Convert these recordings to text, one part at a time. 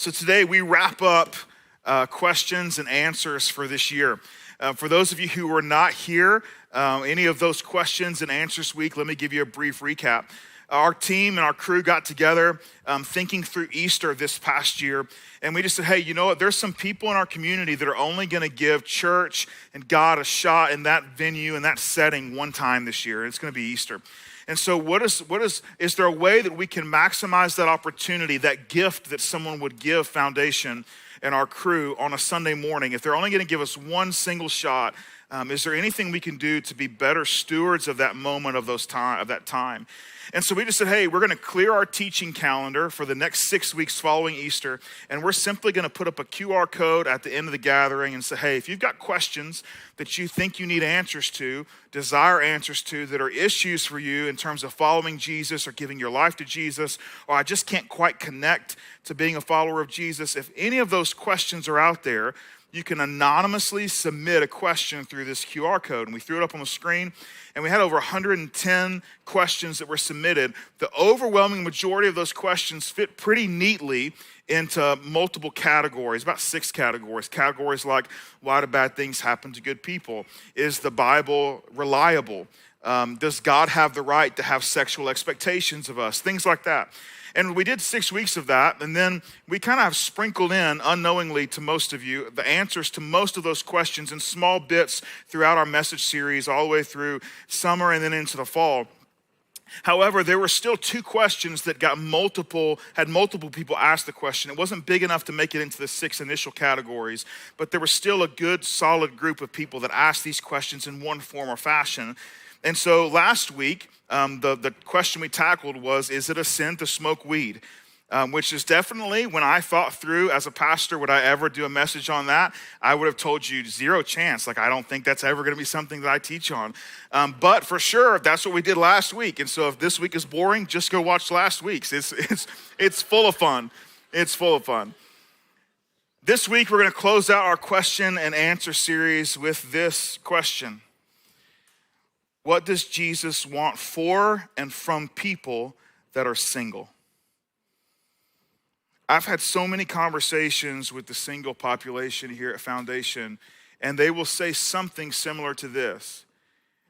So today we wrap up questions and answers for this year. For those of you who were not here, any of those questions and answers week, let me give you a brief recap. Our team and our crew got together thinking through Easter this past year, and we just said, hey, you know what? There's some people in our community that are only going to give church and God a shot in that venue and that setting one time this year. It's going to be Easter. And so is there a way that we can maximize that opportunity, that gift that someone would give Foundation and our crew on a Sunday morning? If they're only going to give us one single shot, is there anything we can do to be better stewards of that moment of that time? And so we just said, hey, we're going to clear our teaching calendar for the next 6 weeks following Easter, and we're simply going to put up a QR code at the end of the gathering and say, hey, if you've got questions that you think you need answers to, desire answers to, that are issues for you in terms of following Jesus or giving your life to Jesus, or I just can't quite connect to being a follower of Jesus, if any of those questions are out there, you can anonymously submit a question through this QR code. And we threw it up on the screen, and we had over 110 questions that were submitted. The overwhelming majority of those questions fit pretty neatly into multiple categories, about 6 categories. Categories like, why do bad things happen to good people? Is the Bible reliable? Does God have the right to have sexual expectations of us? Things like that. And we did 6 weeks of that, and then we kind of have sprinkled in, unknowingly to most of you, the answers to most of those questions in small bits throughout our message series, all the way through summer and then into the fall. However, there were still 2 questions that had multiple people ask the question. It wasn't big enough to make it into the 6 initial categories, but there was still a good, solid group of people that asked these questions in one form or fashion. And so last week, the question we tackled was, is it a sin to smoke weed? Which is definitely, when I thought through as a pastor, would I ever do a message on that? I would have told you 0 chance. Like, I don't think that's ever going to be something that I teach on. But for sure, that's what we did last week. And so if this week is boring, just go watch last week's. It's full of fun. It's full of fun. This week, we're going to close out our question and answer series with this question. What does Jesus want for and from people that are single? I've had so many conversations with the single population here at Foundation, and they will say something similar to this.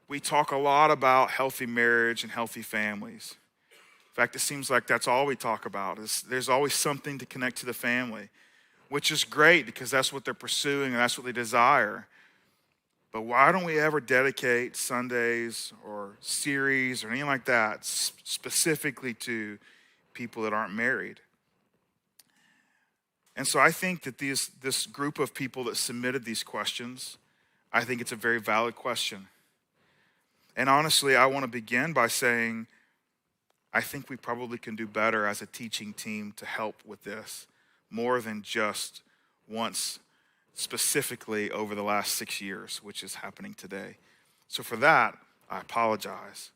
We talk a lot about healthy marriage and healthy families. In fact, it seems like that's all we talk about. There's always something to connect to the family, which is great because that's what they're pursuing and that's what they desire. But why don't we ever dedicate Sundays or series or anything like that specifically to people that aren't married? And so I think that this group of people that submitted these questions, I think it's a very valid question. And honestly, I want to begin by saying, I think we probably can do better as a teaching team to help with this, more than just once specifically over the last 6 years, which is happening today. So for that, I apologize.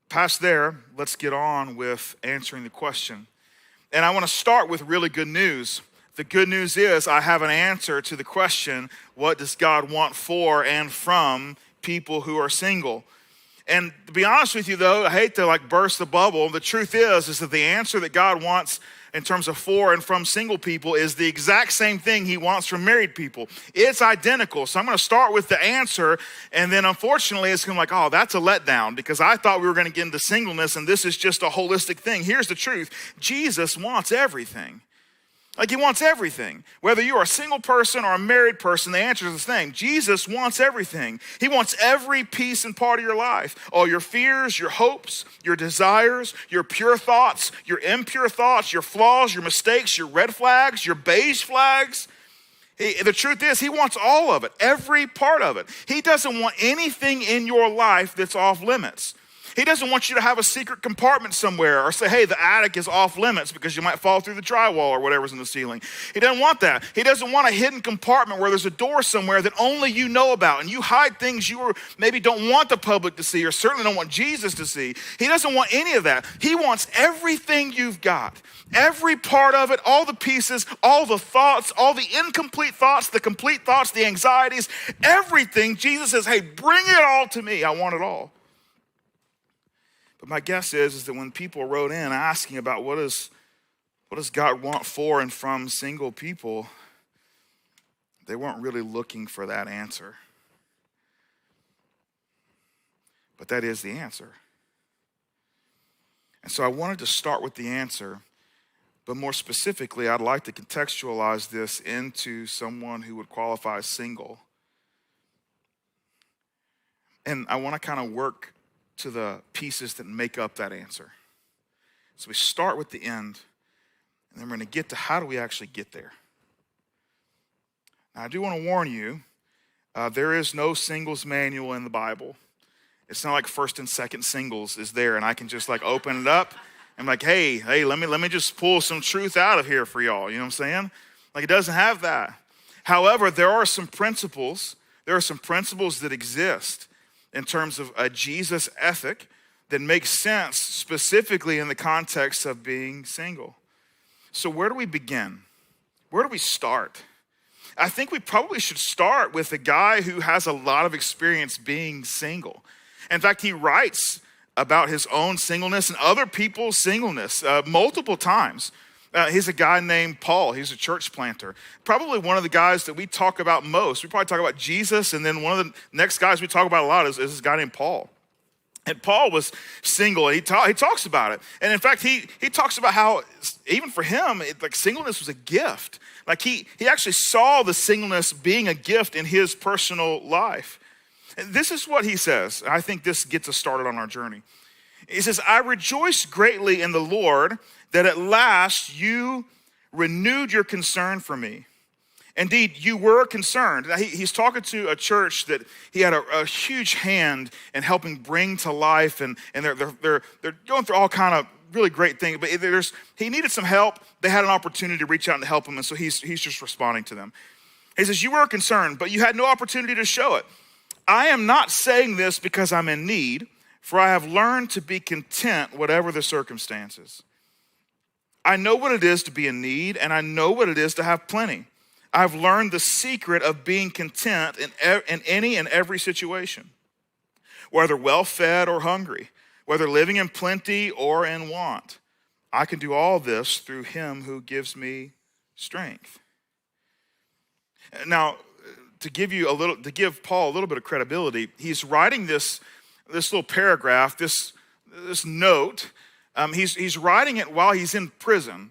Past there, let's get on with answering the question. And I want to start with really good news. The good news is I have an answer to the question, what does God want for and from people who are single? And to be honest with you though, I hate to burst the bubble. The truth is that the answer that God wants in terms of for and from single people is the exact same thing he wants from married people. It's identical. So I'm going to start with the answer, and then unfortunately it's going to be that's a letdown because I thought we were going to get into singleness and this is just a holistic thing. Here's the truth. Jesus wants everything. He wants everything. Whether you're a single person or a married person, the answer is the same. Jesus wants everything. He wants every piece and part of your life. All your fears, your hopes, your desires, your pure thoughts, your impure thoughts, your flaws, your mistakes, your red flags, your beige flags. The truth is, he wants all of it, every part of it. He doesn't want anything in your life that's off limits. He doesn't want you to have a secret compartment somewhere or say, hey, the attic is off limits because you might fall through the drywall or whatever's in the ceiling. He doesn't want that. He doesn't want a hidden compartment where there's a door somewhere that only you know about and you hide things you maybe don't want the public to see or certainly don't want Jesus to see. He doesn't want any of that. He wants everything you've got, every part of it, all the pieces, all the thoughts, all the incomplete thoughts, the complete thoughts, the anxieties, everything. Jesus says, hey, bring it all to me. I want it all. But my guess is that when people wrote in asking about what does What does God want for and from single people? They weren't really looking for that answer. But that is the answer. And so I wanted to start with the answer, but more specifically, I'd like to contextualize this into someone who would qualify as single. And I want to kind of work to the pieces that make up that answer. So we start with the end, and then we're going to get to how do we actually get there. Now, I do want to warn you, there is no singles manual in the Bible. It's not like first and second singles is there, and I can just like open it up and like, hey, let me just pull some truth out of here for y'all. You know what I'm saying? Like, it doesn't have that. However, there are some principles. There are some principles that exist in terms of a Jesus ethic that makes sense specifically in the context of being single. So where do we begin? Where do we start? I think we probably should start with a guy who has a lot of experience being single. In fact, he writes about his own singleness and other people's singleness multiple times. He's a guy named Paul. He's a church planter. Probably one of the guys that we talk about most. We probably talk about Jesus, and then one of the next guys we talk about a lot is this guy named Paul. And Paul was single. He talks about it. And in fact, he talks about how, even for him, like singleness was a gift. Like he actually saw the singleness being a gift in his personal life. And this is what he says. I think this gets us started on our journey. He says, I rejoice greatly in the Lord that at last you renewed your concern for me. Indeed, you were concerned. Now, he's talking to a church that he had a huge hand in helping bring to life, and they're going through all kind of really great things. But he needed some help. They had an opportunity to reach out and help him, and so he's just responding to them. He says, you were concerned, but you had no opportunity to show it. I am not saying this because I'm in need, for I have learned to be content whatever the circumstances. I know what it is to be in need, and I know what it is to have plenty. I've learned the secret of being content in any and every situation, whether well-fed or hungry, whether living in plenty or in want. I can do all this through him who gives me strength. Now, to give Paul a little bit of credibility, he's writing this little paragraph, this note. He's writing it while he's in prison.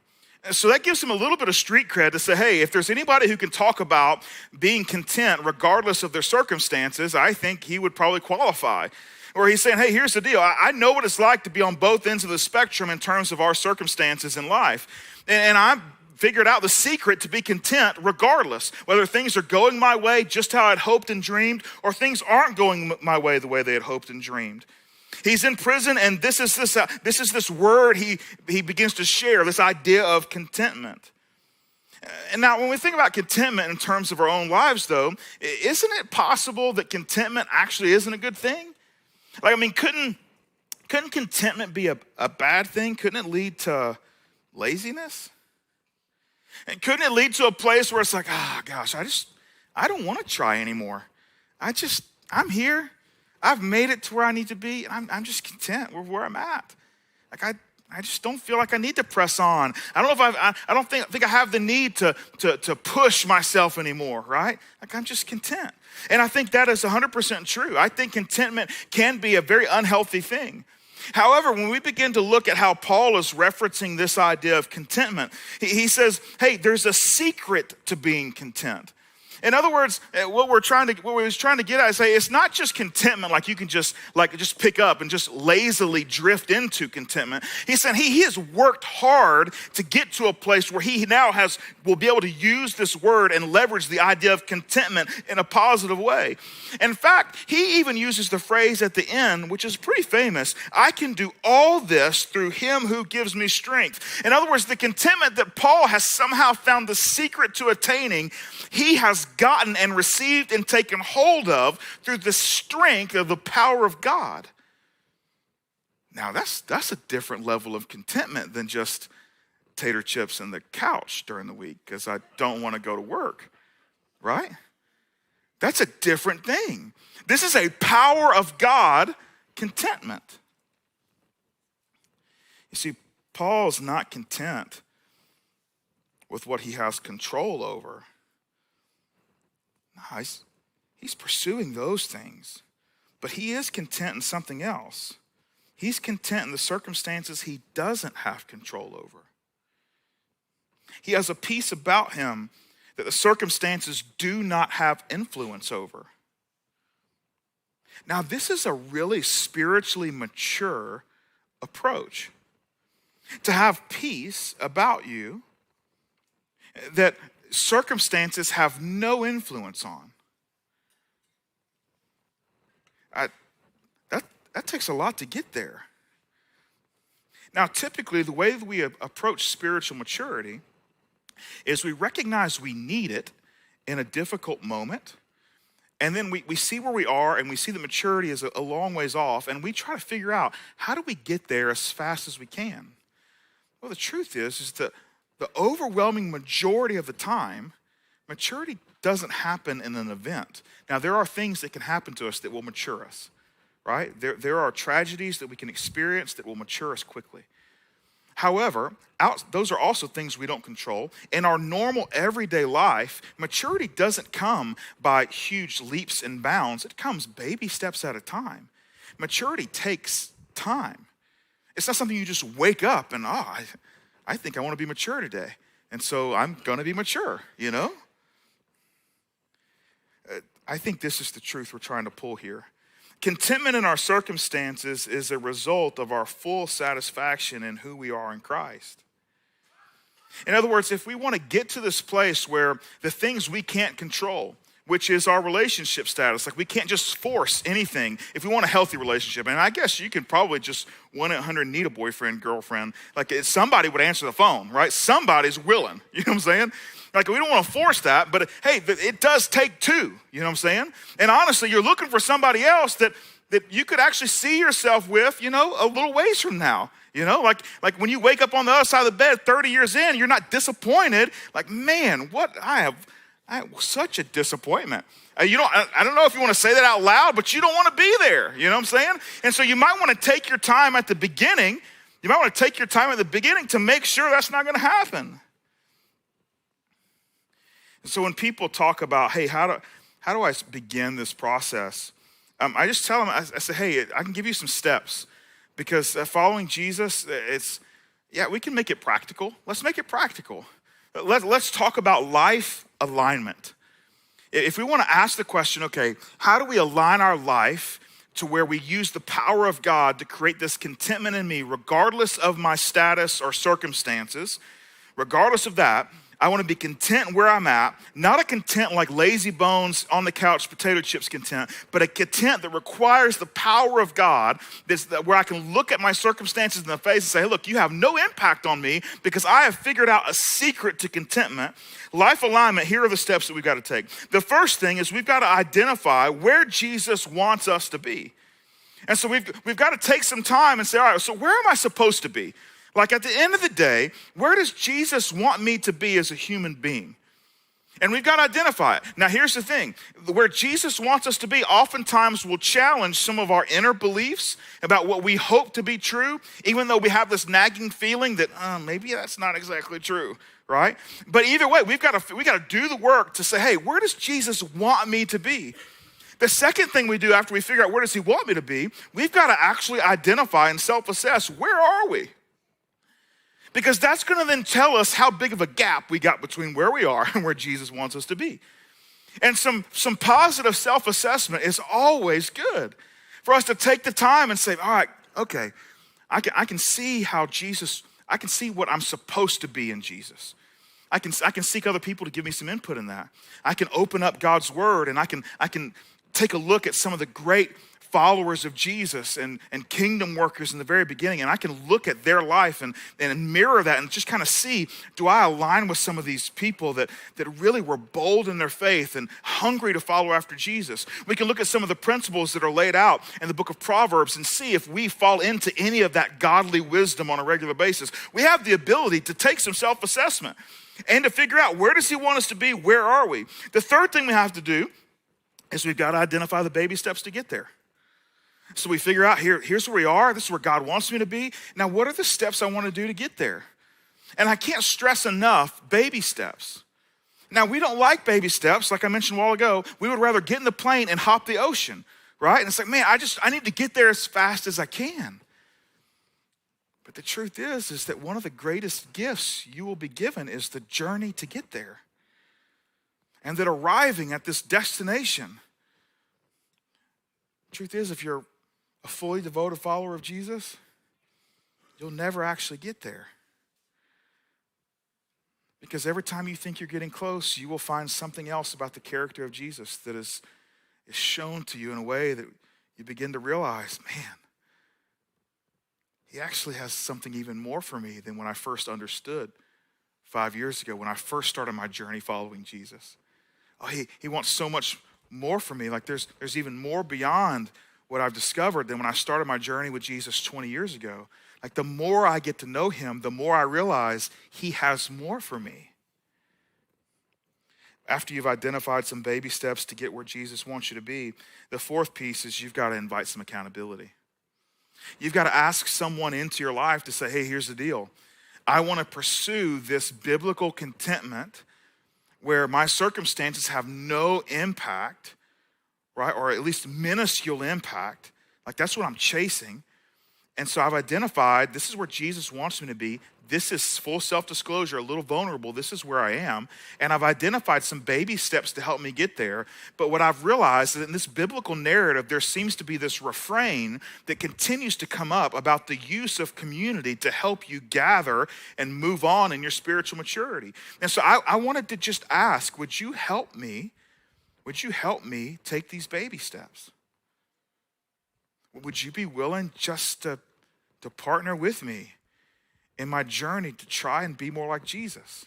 So that gives him a little bit of street cred to say, hey, if there's anybody who can talk about being content regardless of their circumstances, I think he would probably qualify. Or he's saying, hey, here's the deal. I know what it's like to be on both ends of the spectrum in terms of our circumstances in life. And I've figured out the secret to be content regardless, whether things are going my way just how I'd hoped and dreamed, or things aren't going my way the way they had hoped and dreamed. He's in prison, and this is this word he begins to share, this idea of contentment. And now when we think about contentment in terms of our own lives, though, isn't it possible that contentment actually isn't a good thing? Like, I mean, couldn't contentment be a bad thing? Couldn't it lead to laziness? And couldn't it lead to a place where it's like, gosh, I don't want to try anymore. I'm here. I've made it to where I need to be, and I'm just content with where I'm at. Like I just don't feel like I need to press on. I don't think I have the need to push myself anymore, right? Like I'm just content. And I think that is 100% true. I think contentment can be a very unhealthy thing. However, when we begin to look at how Paul is referencing this idea of contentment, he says, hey, there's a secret to being content. In other words, what we was trying to get at is say it's not just contentment like you can just pick up and just lazily drift into contentment. He's saying he has worked hard to get to a place where he now will be able to use this word and leverage the idea of contentment in a positive way. In fact, he even uses the phrase at the end, which is pretty famous, I can do all this through him who gives me strength. In other words, the contentment that Paul has somehow found the secret to attaining, he has gotten and received and taken hold of through the strength of the power of God. Now that's a different level of contentment than just tater chips and the couch during the week because I don't want to go to work, right? That's a different thing. This is a power of God contentment. You see, Paul's not content with what he has control over. No, he's pursuing those things, but he is content in something else. He's content in the circumstances he doesn't have control over. He has a peace about him that the circumstances do not have influence over. Now, this is a really spiritually mature approach. To have peace about you that circumstances have no influence on. That takes a lot to get there. Now, typically, the way that we approach spiritual maturity is we recognize we need it in a difficult moment, and then we see where we are, and we see the maturity is a long ways off, and we try to figure out, how do we get there as fast as we can? Well, the truth is that the overwhelming majority of the time, maturity doesn't happen in an event. Now, there are things that can happen to us that will mature us, right? There are tragedies that we can experience that will mature us quickly. However, those are also things we don't control. In our normal everyday life, maturity doesn't come by huge leaps and bounds. It comes baby steps at a time. Maturity takes time. It's not something you just wake up and, I think I want to be mature today, and so I'm going to be mature, you know? I think this is the truth we're trying to pull here. Contentment in our circumstances is a result of our full satisfaction in who we are in Christ. In other words, if we want to get to this place where the things we can't control, which is our relationship status, like we can't just force anything if we want a healthy relationship. And I guess you can probably just 1-800 need a boyfriend, girlfriend. Like somebody would answer the phone, right? Somebody's willing, you know what I'm saying? Like we don't want to force that, but hey, it does take two, you know what I'm saying? And honestly, you're looking for somebody else that you could actually see yourself with, you know, a little ways from now. You know, like when you wake up on the other side of the bed 30 years in, you're not disappointed. Like, man, I have such a disappointment. I don't know if you want to say that out loud, but you don't want to be there. You know what I'm saying? And so you might want to take your time at the beginning. You might want to take your time at the beginning to make sure that's not going to happen. And so when people talk about, hey, how do I begin this process? I just tell them, I say, hey, I can give you some steps. Because following Jesus, we can make it practical. Let's make it practical. Let's talk about life alignment. If we want to ask the question, okay, how do we align our life to where we use the power of God to create this contentment in me, regardless of my status or circumstances, regardless of that, I want to be content where I'm at, not a content like lazy bones on the couch, potato chips content, but a content that requires the power of God, where I can look at my circumstances in the face and say, hey, look, you have no impact on me because I have figured out a secret to contentment. Life alignment, here are the steps that we've got to take. The first thing is we've got to identify where Jesus wants us to be. And so we've got to take some time and say, all right, so where am I supposed to be? Like at the end of the day, where does Jesus want me to be as a human being? And we've got to identify it. Now, here's the thing. Where Jesus wants us to be oftentimes will challenge some of our inner beliefs about what we hope to be true, even though we have this nagging feeling that maybe that's not exactly true, right? But either way, we got to do the work to say, hey, where does Jesus want me to be? The second thing we do after we figure out where does he want me to be, we've got to actually identify and self-assess, where are we? Because that's going to then tell us how big of a gap we got between where we are and where Jesus wants us to be. And some positive self-assessment is always good for us to take the time and say, all right, okay, I can see how Jesus, I can see what I'm supposed to be in Jesus. I can seek other people to give me some input in that. I can open up God's word and I can take a look at some of the great followers of Jesus and kingdom workers in the very beginning, and I can look at their life and mirror that and just kind of see, do I align with some of these people that really were bold in their faith and hungry to follow after Jesus? We can look at some of the principles that are laid out in the book of Proverbs and see if we fall into any of that godly wisdom on a regular basis. We have the ability to take some self-assessment and to figure out, where does he want us to be? Where are we? The third thing we have to do is we've got to identify the baby steps to get there. So we figure out here's where we are. This is where God wants me to be. Now, what are the steps I want to do to get there? And I can't stress enough baby steps. Now, we don't like baby steps, like I mentioned a while ago. We would rather get in the plane and hop the ocean, right? And it's like, man, I need to get there as fast as I can. But the truth is that one of the greatest gifts you will be given is the journey to get there. And that arriving at this destination, the truth is, if you're a fully devoted follower of Jesus, you'll never actually get there. Because every time you think you're getting close, you will find something else about the character of Jesus that is shown to you in a way that you begin to realize, man, he actually has something even more for me than when I first understood 5 years ago, when I first started my journey following Jesus. Oh, he wants so much more for me. Like there's even more beyond what I've discovered than when I started my journey with Jesus 20 years ago. Like the more I get to know him, the more I realize he has more for me. After you've identified some baby steps to get where Jesus wants you to be, the fourth piece is you've got to invite some accountability. You've got to ask someone into your life to say, hey, here's the deal. I want to pursue this biblical contentment where my circumstances have no impact, right? Or at least minuscule impact. Like that's what I'm chasing. And so I've identified, this is where Jesus wants me to be. This is full self-disclosure, a little vulnerable. This is where I am. And I've identified some baby steps to help me get there. But what I've realized is that in this biblical narrative, there seems to be this refrain that continues to come up about the use of community to help you gather and move on in your spiritual maturity. And so I wanted to just ask, would you help me take these baby steps? Would you be willing just to partner with me in my journey to try and be more like Jesus?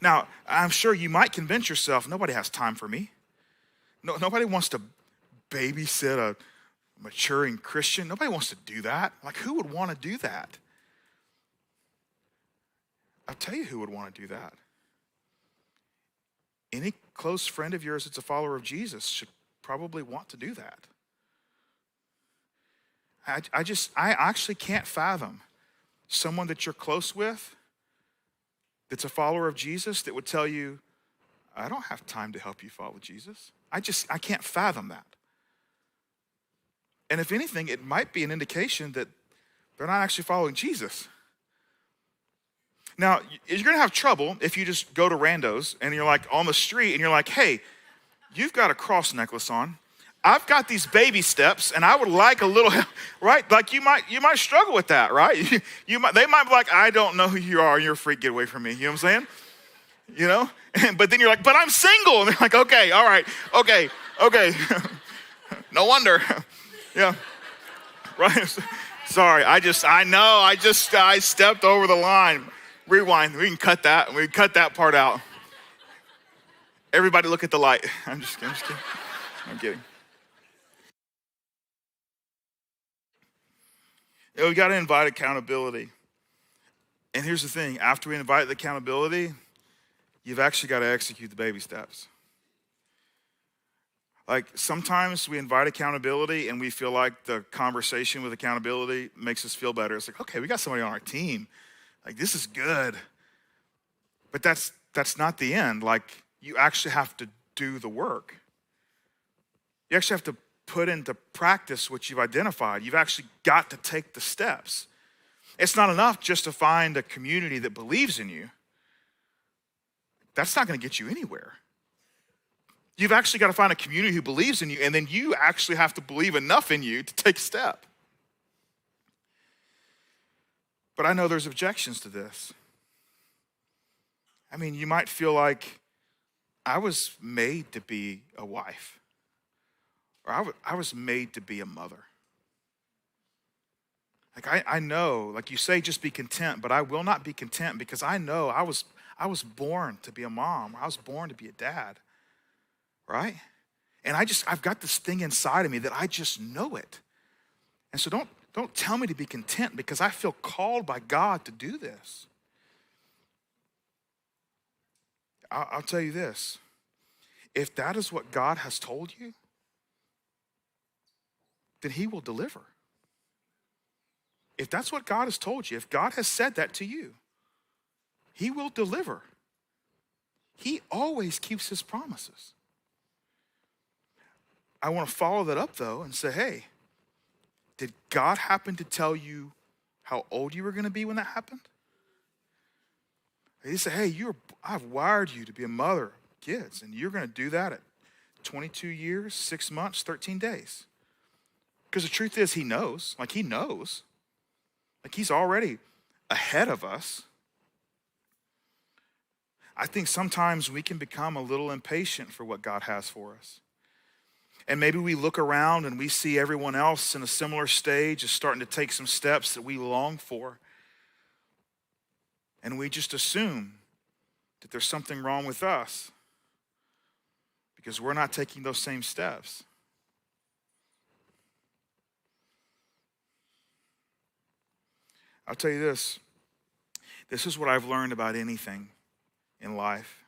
Now, I'm sure you might convince yourself, nobody has time for me. No, nobody wants to babysit a maturing Christian. Nobody wants to do that. Like, who would want to do that? I'll tell you who would want to do that. Any close friend of yours that's a follower of Jesus should probably want to do that. I actually can't fathom someone that you're close with that's a follower of Jesus that would tell you, I don't have time to help you follow Jesus. I can't fathom that. And if anything, it might be an indication that they're not actually following Jesus. Now, you're gonna have trouble if you just go to randos and you're like on the street and you're like, hey, you've got a cross necklace on. I've got these baby steps and I would like a little help, right? Like you might struggle with that, right? They might be like, I don't know who you are, you're a freak, get away from me. You know what I'm saying? You know? But then you're like, but I'm single. And they're like, okay, all right, okay. No wonder. Yeah, right? Sorry, I stepped over the line. Rewind, we can cut that. We can cut that part out. Everybody look at the light. I'm just kidding. I'm kidding. We got to invite accountability. And here's the thing. After we invite the accountability, you've actually got to execute the baby steps. Like sometimes we invite accountability and we feel like the conversation with accountability makes us feel better. It's like, okay, we got somebody on our team. Like this is good. But that's not the end. Like you actually have to do the work. You actually have to put into practice what you've identified. You've actually got to take the steps. It's not enough just to find a community that believes in you. That's not going to get you anywhere. You've actually got to find a community who believes in you, and then you actually have to believe enough in you to take a step. But I know there's objections to this. I mean, you might feel like I was made to be a wife. Or I was made to be a mother. Like I know, like you say, just be content, but I will not be content because I know I was born to be a mom. I was born to be a dad, right? And I've got this thing inside of me that I just know it. And so don't tell me to be content because I feel called by God to do this. I'll tell you this. If that is what God has told you, then he will deliver. if that's what God has told you, if God has said that to you, he will deliver. He always keeps his promises. I want to follow that up though and say, hey, did God happen to tell you how old you were going to be when that happened? He said, hey, I've wired you to be a mother of kids, and you're going to do that at 22 years, 6 months, 13 days. Because the truth is, he knows. Like, he knows. Like, he's already ahead of us. I think sometimes we can become a little impatient for what God has for us. And maybe we look around and we see everyone else in a similar stage is starting to take some steps that we long for. And we just assume that there's something wrong with us because we're not taking those same steps. I'll tell you this. This is what I've learned about anything in life.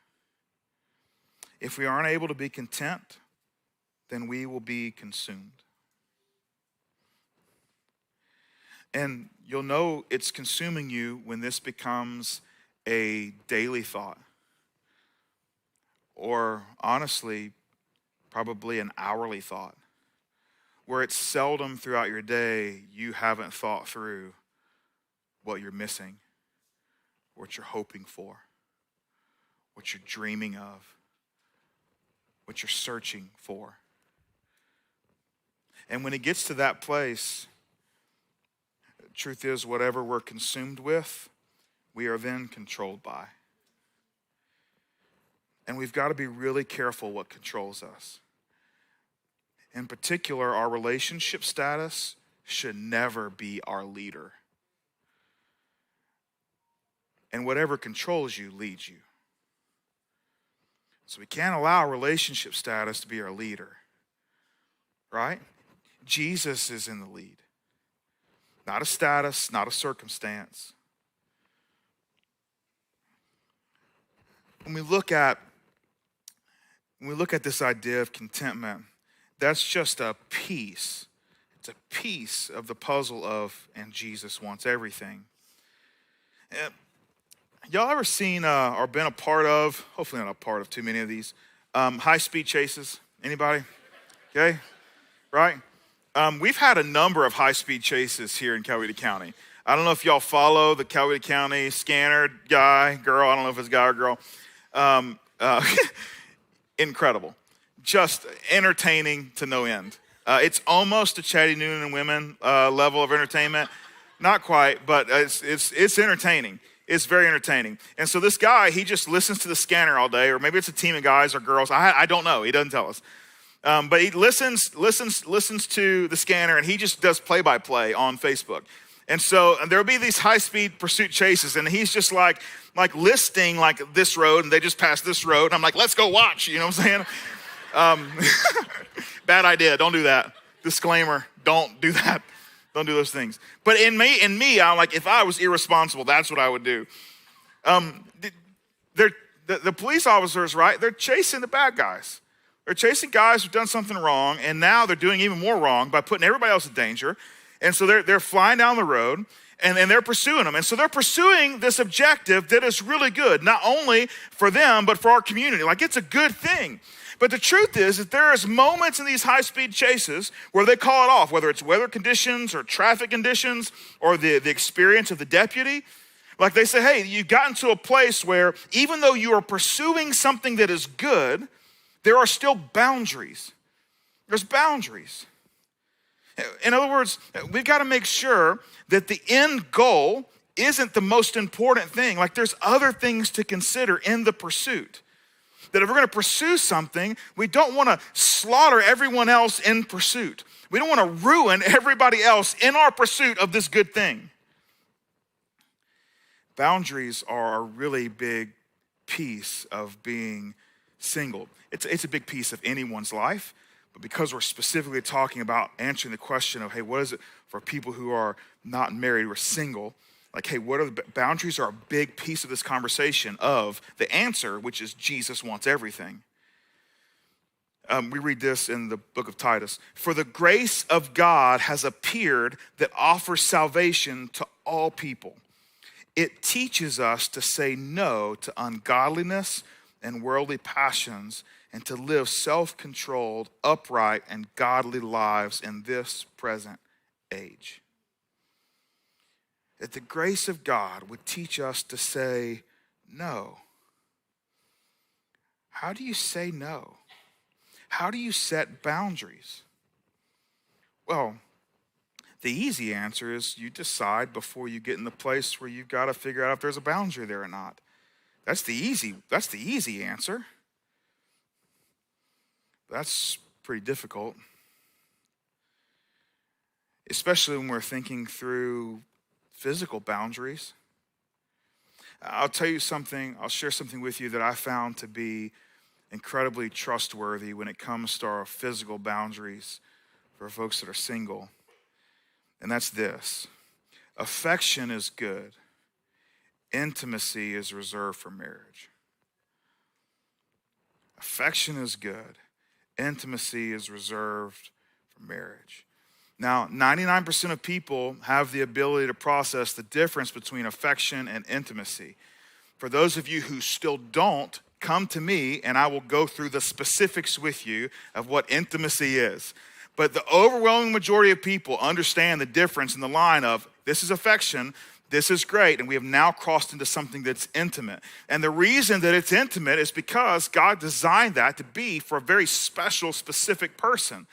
If we aren't able to be content, then we will be consumed. And you'll know it's consuming you when this becomes a daily thought. Or honestly, probably an hourly thought. Where it's seldom throughout your day you haven't thought through what you're missing, what you're hoping for, what you're dreaming of, what you're searching for. And when it gets to that place, the truth is, whatever we're consumed with, we are then controlled by. And we've got to be really careful what controls us. In particular, our relationship status should never be our leader. And whatever controls you leads you. So we can't allow relationship status to be our leader. Right? Jesus is in the lead. Not a status, not a circumstance. When we look at this idea of contentment, that's just a piece. It's a piece of the puzzle of, and Jesus wants everything. Y'all ever seen or been a part of, hopefully not a part of too many of these, high-speed chases? Anybody? Okay, right? We've had a number of high-speed chases here in Coweta County. I don't know if y'all follow the Coweta County scanner guy, girl. I don't know if it's guy or girl. Incredible. Just entertaining to no end. It's almost a Chatty Noonan and Women level of entertainment. Not quite, but it's entertaining. It's very entertaining. And so this guy, he just listens to the scanner all day, or maybe it's a team of guys or girls. I don't know. He doesn't tell us. But he listens to the scanner, and he just does play-by-play on Facebook. And so there'll be these high-speed pursuit chases, and he's just like listing like this road, and they just pass this road. And I'm like, let's go watch. You know what I'm saying? Bad idea. Don't do that. Disclaimer. Don't do that. Don't do those things. But in me, I'm like, if I was irresponsible, that's what I would do. The police officers, right? They're chasing the bad guys. They're chasing guys who've done something wrong, and now they're doing even more wrong by putting everybody else in danger. And so they're flying down the road, and they're pursuing them. And so they're pursuing this objective that is really good, not only for them, but for our community. Like, it's a good thing. But the truth is that there is moments in these high-speed chases where they call it off, whether it's weather conditions or traffic conditions or the experience of the deputy. Like, they say, hey, you've gotten to a place where even though you are pursuing something that is good, there are still boundaries. There's boundaries. In other words, we've got to make sure that the end goal isn't the most important thing. Like, there's other things to consider in the pursuit. That if we're going to pursue something, we don't want to slaughter everyone else in pursuit. We don't want to ruin everybody else in our pursuit of this good thing. Boundaries are a really big piece of being single. It's a big piece of anyone's life, but because we're specifically talking about answering the question of, hey, what is it for people who are not married or single? Like, hey, what are the boundaries are a big piece of this conversation of the answer, which is Jesus wants everything. We read this in the book of Titus. For the grace of God has appeared that offers salvation to all people. It teaches us to say no to ungodliness and worldly passions and to live self-controlled, upright, and godly lives in this present age. That the grace of God would teach us to say no. How do you say no? How do you set boundaries? Well, the easy answer is you decide before you get in the place where you've got to figure out if there's a boundary there or not. That's the easy answer. That's pretty difficult, especially when we're thinking through physical boundaries. I'll tell you something, I'll share something with you that I found to be incredibly trustworthy when it comes to our physical boundaries for folks that are single. And that's this: affection is good. Intimacy is reserved for marriage. Affection is good. Intimacy is reserved for marriage. Now, 99% of people have the ability to process the difference between affection and intimacy. For those of you who still don't, come to me and I will go through the specifics with you of what intimacy is. But the overwhelming majority of people understand the difference in the line of this is affection, this is great, and we have now crossed into something that's intimate. And the reason that it's intimate is because God designed that to be for a very special, specific person.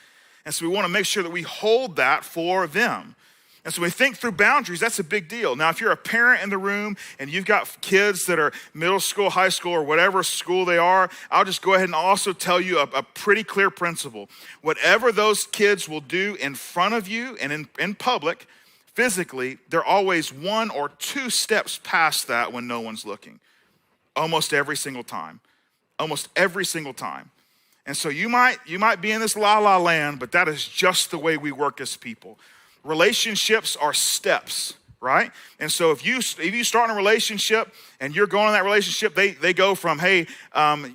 And so we want to make sure that we hold that for them. And so when we think through boundaries, that's a big deal. Now, if you're a parent in the room and you've got kids that are middle school, high school, or whatever school they are, I'll just go ahead and also tell you a pretty clear principle. Whatever those kids will do in front of you and in public, physically, they're always 1 or 2 steps past that when no one's looking. Almost every single time. Almost every single time. And so you might be in this la-la land, but that is just the way we work as people. Relationships are steps, right? And so if you start in a relationship and you're going in that relationship, they go from, hey,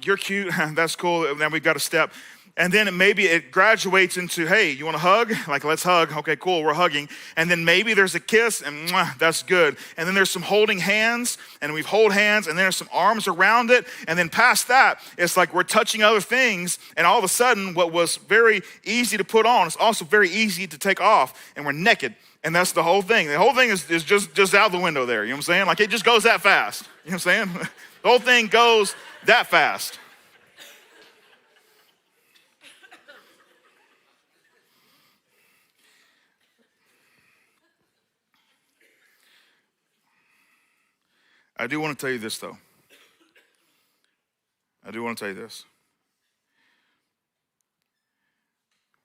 you're cute, that's cool, and then we've got a step. And then maybe it graduates into, hey, you want to hug? Like, let's hug. Okay, cool, we're hugging. And then maybe there's a kiss, and that's good. And then there's some holding hands, and we hold hands, and then there's some arms around it. And then past that, it's like we're touching other things, and all of a sudden, what was very easy to put on is also very easy to take off, and we're naked. And that's the whole thing. The whole thing is just out the window there, you know what I'm saying? Like, it just goes that fast, you know what I'm saying? The whole thing goes that fast. I do want to tell you this, though. I do want to tell you this.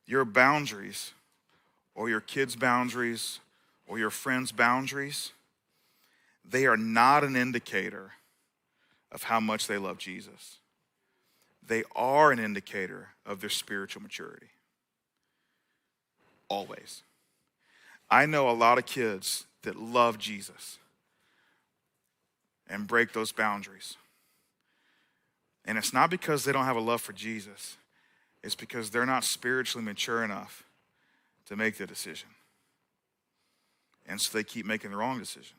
Your boundaries, or your kids' boundaries, or your friends' boundaries, they are not an indicator of how much they love Jesus. They are an indicator of their spiritual maturity. Always. I know a lot of kids that love Jesus and break those boundaries. And it's not because they don't have a love for Jesus. It's because they're not spiritually mature enough to make the decision. And so they keep making the wrong decision.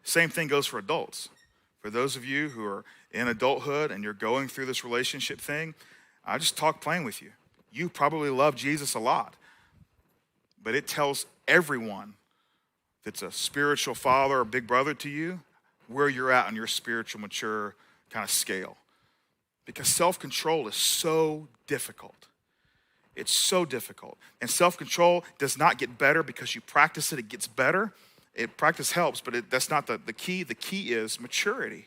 Same thing goes for adults. For those of you who are in adulthood and you're going through this relationship thing, I just talk plain with you. You probably love Jesus a lot. But it tells everyone that's a spiritual father or big brother to you where you're at on your spiritual mature kind of scale. Because self-control is so difficult. It's so difficult. And self-control does not get better because you practice it, it gets better. Practice helps, but that's not the key. The key is maturity.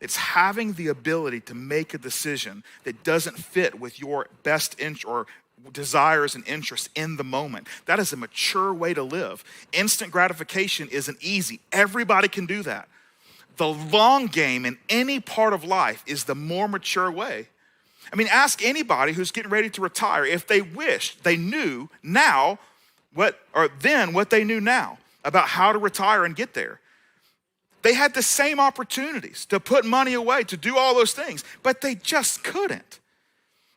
It's having the ability to make a decision that doesn't fit with your best interest or desires and interests in the moment. That is a mature way to live. Instant gratification isn't easy. Everybody can do that. The long game in any part of life is the more mature way. I mean, ask anybody who's getting ready to retire if they wished they knew now what they knew now about how to retire and get there. They had the same opportunities to put money away, to do all those things, but they just couldn't.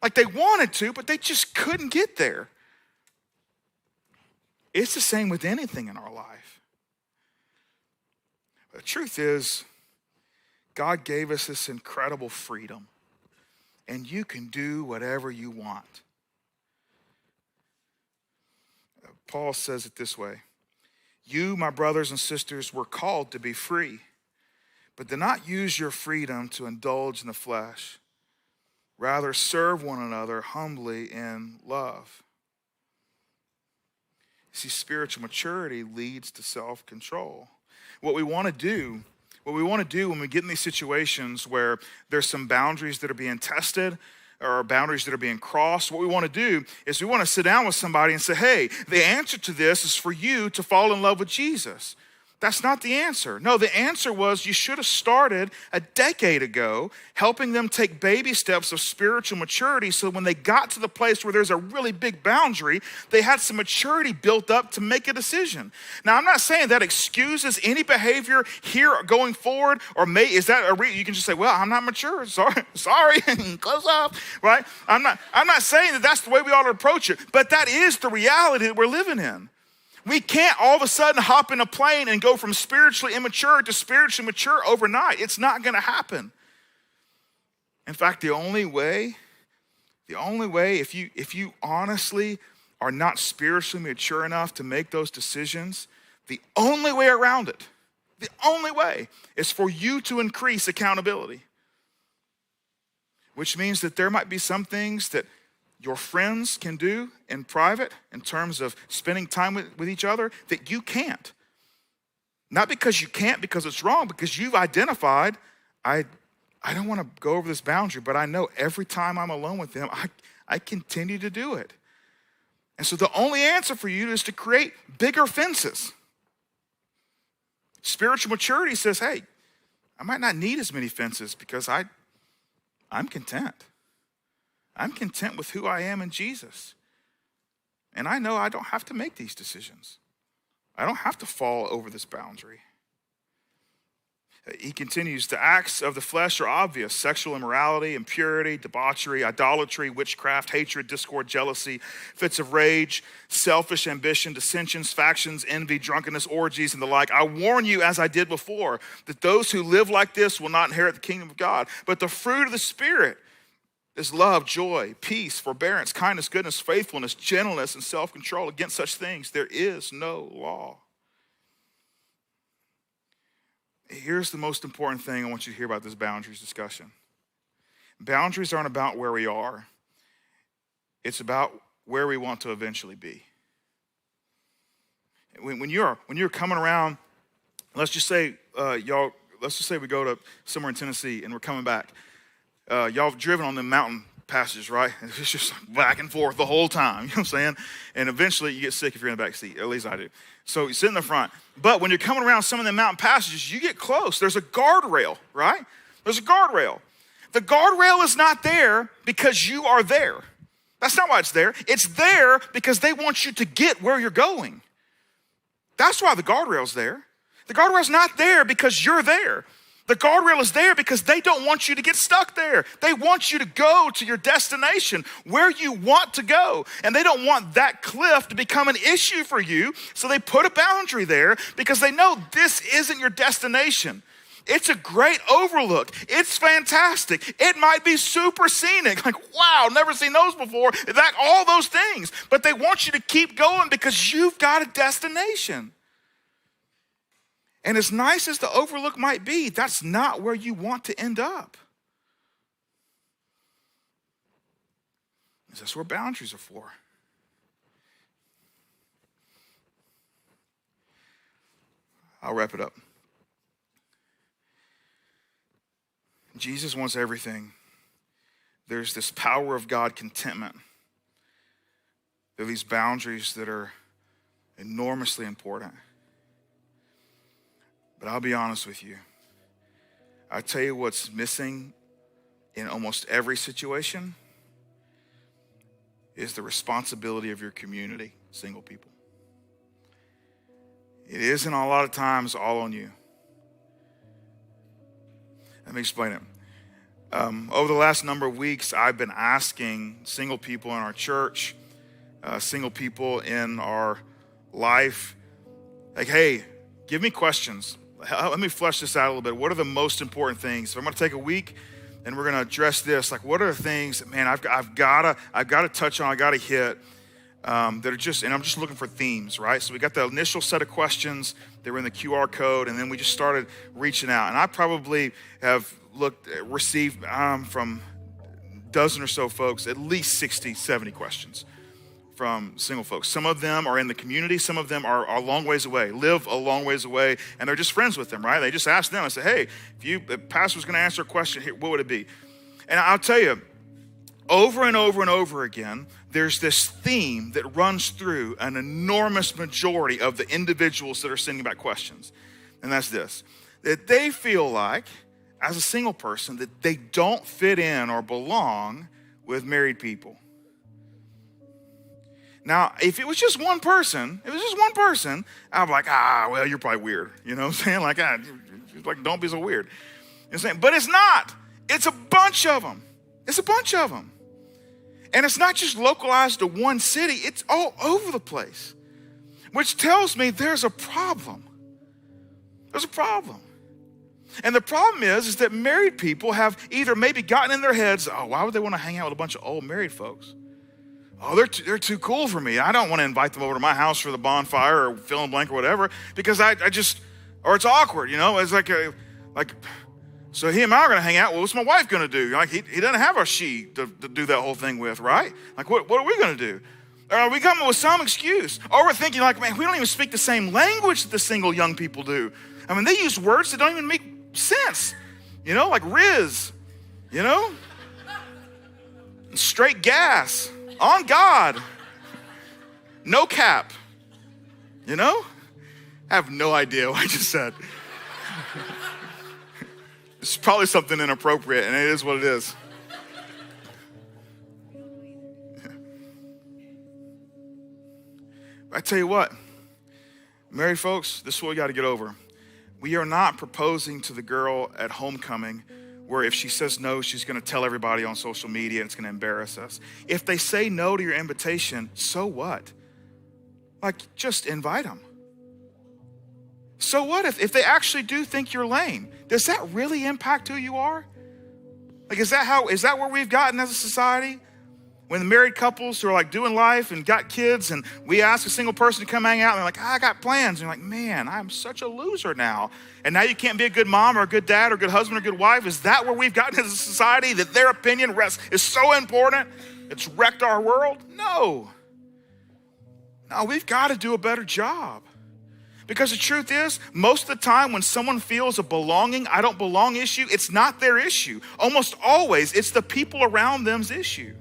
Like they wanted to, but they just couldn't get there. It's the same with anything in our life. The truth is, God gave us this incredible freedom, and you can do whatever you want. Paul says it this way: you, my brothers and sisters, were called to be free, but do not use your freedom to indulge in the flesh. Rather, serve one another humbly in love. See, spiritual maturity leads to self-control. What we want to do when we get in these situations where there's some boundaries that are being tested or boundaries that are being crossed, what we want to do is we want to sit down with somebody and say, hey, the answer to this is for you to fall in love with Jesus. That's not the answer. No, the answer was you should have started a decade ago helping them take baby steps of spiritual maturity so when they got to the place where there's a really big boundary, they had some maturity built up to make a decision. Now, I'm not saying that excuses any behavior here going forward, or is that you can just say, well, I'm not mature. Sorry, close up, right? I'm not saying that that's the way we ought to approach it, but that is the reality that we're living in. We can't all of a sudden hop in a plane and go from spiritually immature to spiritually mature overnight. It's not going to happen. In fact, the only way, if you honestly are not spiritually mature enough to make those decisions, the only way around it, the only way is for you to increase accountability. Which means that there might be some things that your friends can do in private in terms of spending time with each other that you can't. Not because you can't, because it's wrong, because you've identified, I don't want to go over this boundary, but I know every time I'm alone with them, I continue to do it. And so the only answer for you is to create bigger fences. Spiritual maturity says, hey, I might not need as many fences because I'm content. I'm content with who I am in Jesus. And I know I don't have to make these decisions. I don't have to fall over this boundary. He continues, the acts of the flesh are obvious: sexual immorality, impurity, debauchery, idolatry, witchcraft, hatred, discord, jealousy, fits of rage, selfish ambition, dissensions, factions, envy, drunkenness, orgies, and the like. I warn you, as I did before, that those who live like this will not inherit the kingdom of God. But the fruit of the Spirit is love, joy, peace, forbearance, kindness, goodness, faithfulness, gentleness, and self-control. Against such things there is no law. Here's the most important thing I want you to hear about this boundaries discussion. Boundaries aren't about where we are. It's about where we want to eventually be. When you're coming around, let's just say we go to somewhere in Tennessee and we're coming back. Y'all have driven on the mountain passages, right? It's just back and forth the whole time, you know what I'm saying? And eventually you get sick if you're in the back seat, at least I do. So you sit in the front. But when you're coming around some of the mountain passages, you get close. There's a guardrail, right? There's a guardrail. The guardrail is not there because you are there. That's not why it's there. It's there because they want you to get where you're going. That's why the guardrail's there. The guardrail's not there because you're there. The guardrail is there because they don't want you to get stuck there. They want you to go to your destination, where you want to go. And they don't want that cliff to become an issue for you. So they put a boundary there because they know this isn't your destination. It's a great overlook. It's fantastic. It might be super scenic. Like, wow, never seen those before. All those things. But they want you to keep going because you've got a destination. And as nice as the overlook might be, that's not where you want to end up. That's where boundaries are for. I'll wrap it up. Jesus wants everything. There's this power of God contentment. There are these boundaries that are enormously important. But I'll be honest with you. I tell you what's missing in almost every situation is the responsibility of your community, single people. It isn't a lot of times all on you. Let me explain it. Over the last number of weeks, I've been asking single people in our church, single people in our life, like, hey, give me questions. Let me flesh this out a little bit. What are the most important things? So I'm going to take a week and we're going to address this. Like, what are the things that, man, I've got to touch on, I got to hit that are just, and I'm just looking for themes, right? So we got the initial set of questions. They were in the QR code, and then we just started reaching out. And I probably have received from a dozen or so folks, at least 60, 70 questions from single folks. Some of them are in the community. Some of them are a long ways away, live a long ways away, and they're just friends with them, right? They just ask them. I say, hey, if the pastor was going to answer a question, here, what would it be? And I'll tell you, over and over and over again, there's this theme that runs through an enormous majority of the individuals that are sending back questions. And that's this, that they feel like, as a single person, that they don't fit in or belong with married people. Now, if it was just one person, I'd be like, well, you're probably weird. You know what I'm saying? Like, don't be so weird. You know what I'm saying? But it's not. It's a bunch of them. And it's not just localized to one city. It's all over the place, which tells me there's a problem. There's a problem. And the problem is that married people have either maybe gotten in their heads, why would they want to hang out with a bunch of old married folks? They're too cool for me. I don't want to invite them over to my house for the bonfire or fill in blank or whatever, because I just, or it's awkward, you know? It's so he and I are going to hang out. Well, what's my wife going to do? Like, he doesn't have a she to do that whole thing with, right? Like, what are we going to do? Or are we coming with some excuse? Or we're thinking like, man, we don't even speak the same language that the single young people do. I mean, they use words that don't even make sense, you know, like Riz, you know? Straight gas. On God, no cap, you know? I have no idea what I just said. It's probably something inappropriate, and it is what it is. I tell you what, married folks, this is what we got to get over. We are not proposing to the girl at homecoming where if she says no, she's going to tell everybody on social media and it's going to embarrass us. If they say no to your invitation, so what? Like, just invite them. So what if they actually do think you're lame? Does that really impact who you are? Like, is that where we've gotten as a society? When the married couples who are like doing life and got kids, and we ask a single person to come hang out, and they're like, I got plans. And you're like, man, I'm such a loser now. And now you can't be a good mom or a good dad or a good husband or a good wife. Is that where we've gotten as a society, that their opinion is so important? It's wrecked our world? No, we've got to do a better job. Because the truth is, most of the time when someone feels a belonging, I don't belong issue, it's not their issue. Almost always, it's the people around them's issue.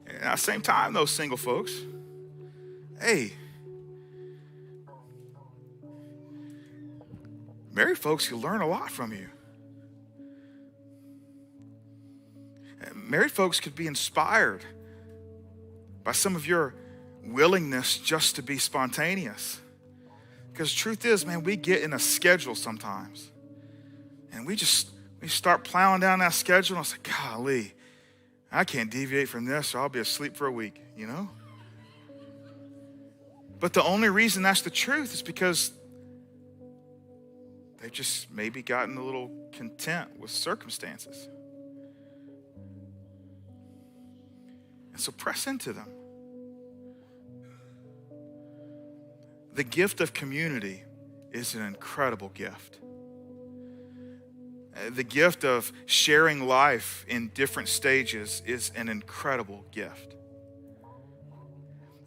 And at the same time, those single folks, hey, married folks can learn a lot from you. Married folks could be inspired by some of your willingness just to be spontaneous. Because the truth is, man, we get in a schedule sometimes. And we start plowing down that schedule, and I was like, golly, I can't deviate from this or I'll be asleep for a week, you know? But the only reason that's the truth is because they've just maybe gotten a little content with circumstances. And so press into them. The gift of community is an incredible gift. The gift of sharing life in different stages is an incredible gift.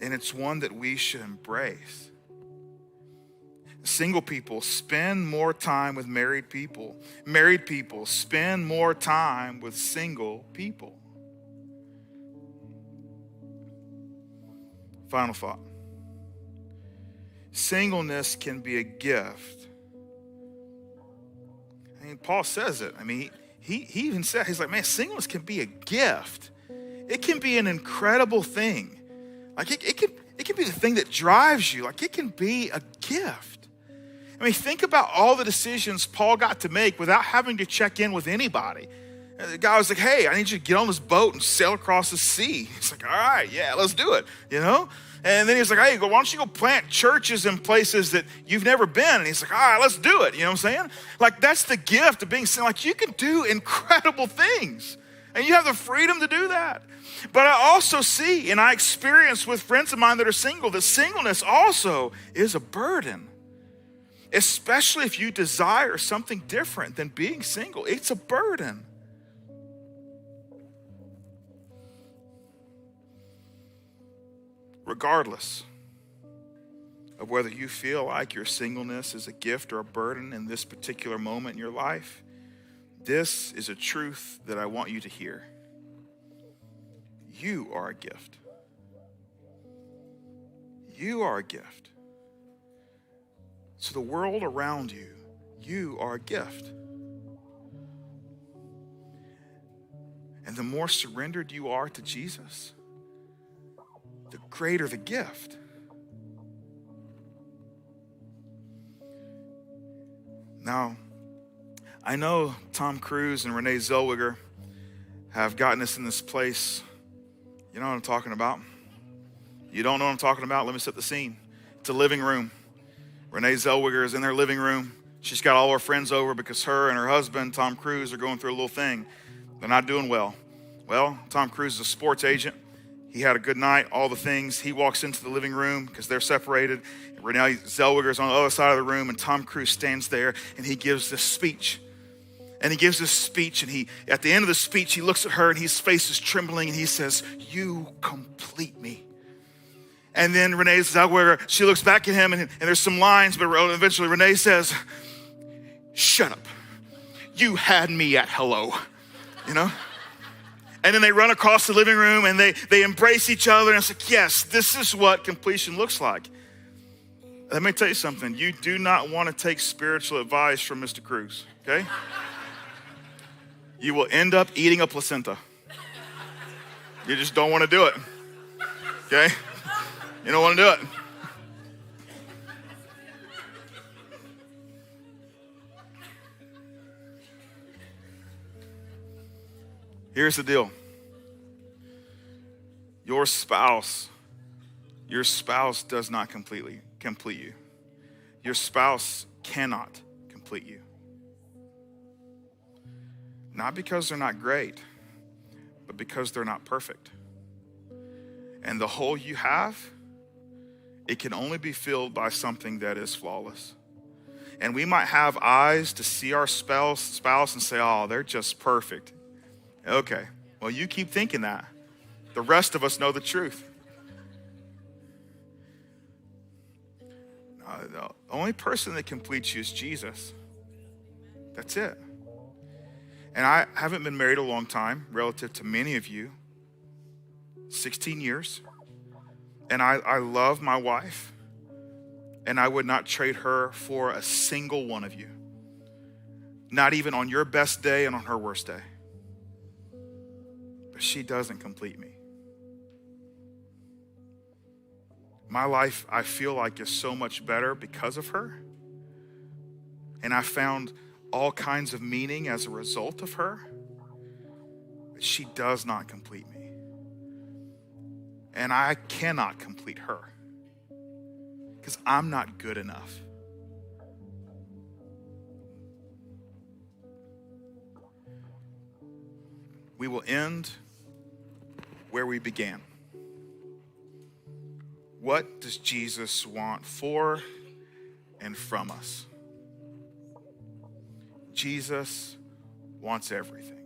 And it's one that we should embrace. Single people, spend more time with married people. Married people, spend more time with single people. Final thought. Singleness can be a gift. I mean, Paul says it. I mean, he even said, he's like, man, singleness can be a gift. It can be an incredible thing. Like it can be the thing that drives you. Like, it can be a gift. I mean, think about all the decisions Paul got to make without having to check in with anybody. The guy was like, hey, I need you to get on this boat and sail across the sea. He's like, all right, yeah, let's do it, you know? And then he was like, hey, why don't you go plant churches in places that you've never been? And he's like, all right, let's do it. You know what I'm saying? Like, that's the gift of being single. Like, you can do incredible things, and you have the freedom to do that. But I also see, and I experience with friends of mine that are single, that singleness also is a burden. Especially if you desire something different than being single. It's a burden. Regardless of whether you feel like your singleness is a gift or a burden in this particular moment in your life, this is a truth that I want you to hear. You are a gift. You are a gift. To the world around you, you are a gift. And the more surrendered you are to Jesus, the greater the gift. Now, I know Tom Cruise and Renee Zellweger have gotten us in this place. You know what I'm talking about? You don't know what I'm talking about? Let me set the scene. It's a living room. Renee Zellweger is in their living room. She's got all her friends over because her and her husband, Tom Cruise, are going through a little thing. They're not doing well. Well, Tom Cruise is a sports agent. He had a good night, all the things. He walks into the living room because they're separated. Renee Zellweger is on the other side of the room, and Tom Cruise stands there, and he gives this speech. And he gives this speech, and at the end of the speech, he looks at her, and his face is trembling, and he says, "You complete me." And then Renee Zellweger, she looks back at him, and there's some lines, but eventually Renee says, "Shut up. You had me at hello." You know? And then they run across the living room, and they embrace each other, and it's like, yes, this is what completion looks like. Let me tell you something. You do not want to take spiritual advice from Mr. Cruz, okay? You will end up eating a placenta. You just don't want to do it, okay? You don't want to do it. Here's the deal. Your spouse does not complete you. Your spouse cannot complete you. Not because they're not great, but because they're not perfect. And the hole you have, it can only be filled by something that is flawless. And we might have eyes to see our spouse and say, oh, they're just perfect. Okay, well, you keep thinking that. The rest of us know the truth. The only person that completes you is Jesus. That's it. And I haven't been married a long time, relative to many of you. 16 years. And I love my wife. And I would not trade her for a single one of you. Not even on your best day and on her worst day. But she doesn't complete me. My life, I feel like, is so much better because of her. And I found all kinds of meaning as a result of her. But she does not complete me. And I cannot complete her. Because I'm not good enough. We will end where we began. What does Jesus want for and from us? Jesus wants everything.